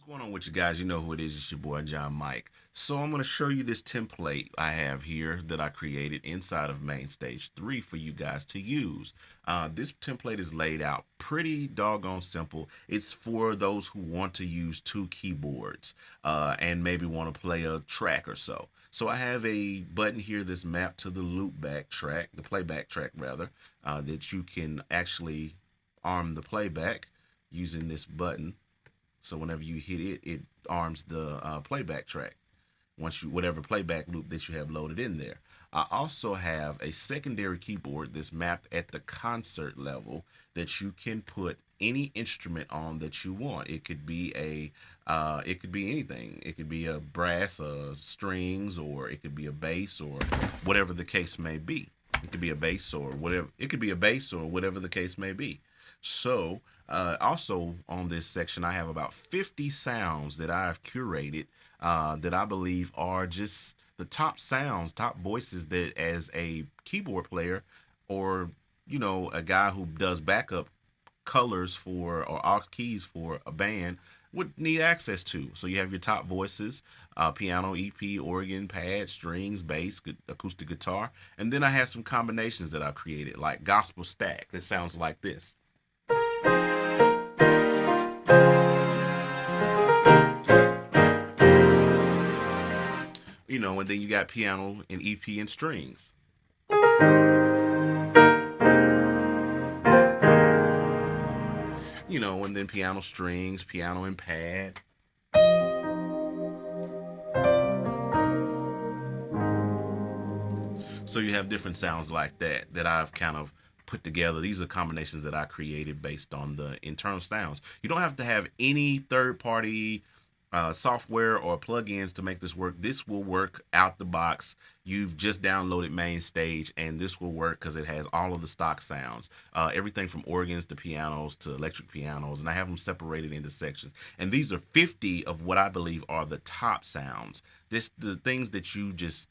What's going on with you guys? You know who it is. It's your boy John Mike. So I'm going to show you this template I have here that I created inside of Mainstage 3 for you guys to use. This template is laid out pretty doggone simple. It's for those who want to use two keyboards and maybe want to play a track or so. So I have a button here that's mapped to the loopback track, the playback track rather, that you can actually arm the playback using this button. So whenever you hit it, it arms the playback track. Whatever playback loop that you have loaded in there. I also have a secondary keyboard that's mapped at the concert level that you can put any instrument on that you want. It could be it could be anything. It could be a brass, strings, or it could be a bass, or whatever the case may be. It could be a bass or whatever. It could be a bass or whatever the case may be. So also on this section, I have about 50 sounds that I've curated that I believe are just the top sounds, top voices that as a keyboard player or, you know, a guy who does backup colors for or aux keys for a band would need access to. So you have your top voices, piano, EP, organ, pad, strings, bass, acoustic guitar. And then I have some combinations that I created, like gospel stack that sounds like this. You know, and then you got piano and EP and strings. You know, and then piano strings, piano and pad. So you have different sounds like that I've kind of put together. These are combinations that I created based on the internal sounds. You don't have to have any third-party software or plugins to make this work. This will work out the box. You've just downloaded Mainstage, and this will work because it has all of the stock sounds, everything from organs to pianos to electric pianos, and I have them separated into sections. And these are 50 of what I believe are the top sounds. The things that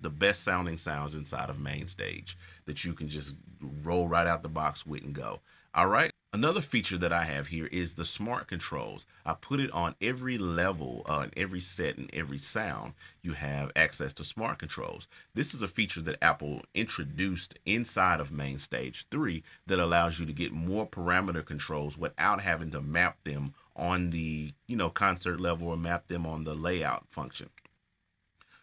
the best sounding sounds inside of Mainstage that you can just roll right out the box with and go. All right. Another feature that I have here is the smart controls. I put it on every level, every set and every sound. You have access to smart controls. This is a feature that Apple introduced inside of Mainstage 3 that allows you to get more parameter controls without having to map them on the, concert level or map them on the layout function.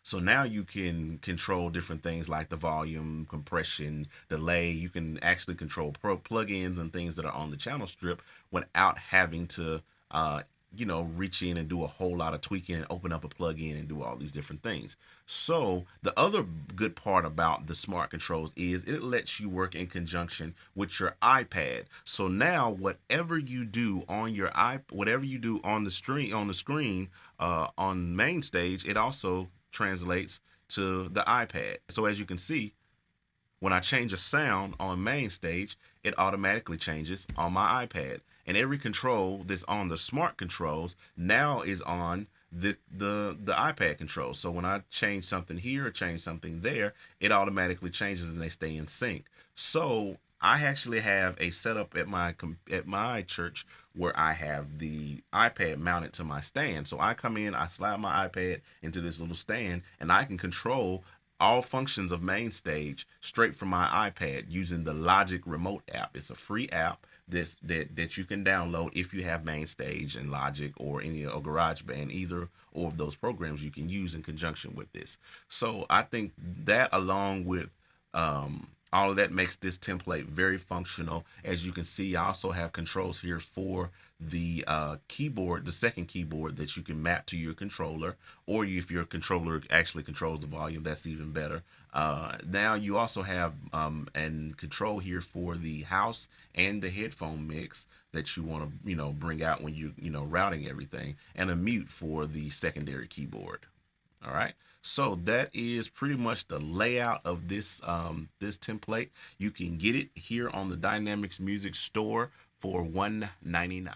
So now you can control different things like the volume, compression, delay. You can actually control plugins and things that are on the channel strip without having to, reach in and do a whole lot of tweaking and open up a plugin and do all these different things. So the other good part about the smart controls is it lets you work in conjunction with your iPad. So now whatever you do on your whatever you do on the screen on Mainstage, it also translates to the iPad. So as you can see, when I change a sound on Mainstage, it automatically changes on my iPad. And every control that's on the smart controls now is on the iPad controls. So when I change something here or change something there, it automatically changes and they stay in sync. So I actually have a setup at my church where I have the iPad mounted to my stand. So I come in, I slide my iPad into this little stand, and I can control all functions of Mainstage straight from my iPad using the Logic Remote app. It's a free app that you can download if you have Mainstage and Logic or GarageBand, either or of those programs you can use in conjunction with this. So I think that, along with all of that, makes this template very functional. As you can see, I also have controls here for the keyboard, the second keyboard that you can map to your controller, or if your controller actually controls the volume, that's even better. Now you also have and control here for the house and the headphone mix that you want to bring out when you routing everything, and a mute for the secondary keyboard. All right, so that is pretty much the layout of this this template. You can get it here on the Dynamics Music Store for $1.99.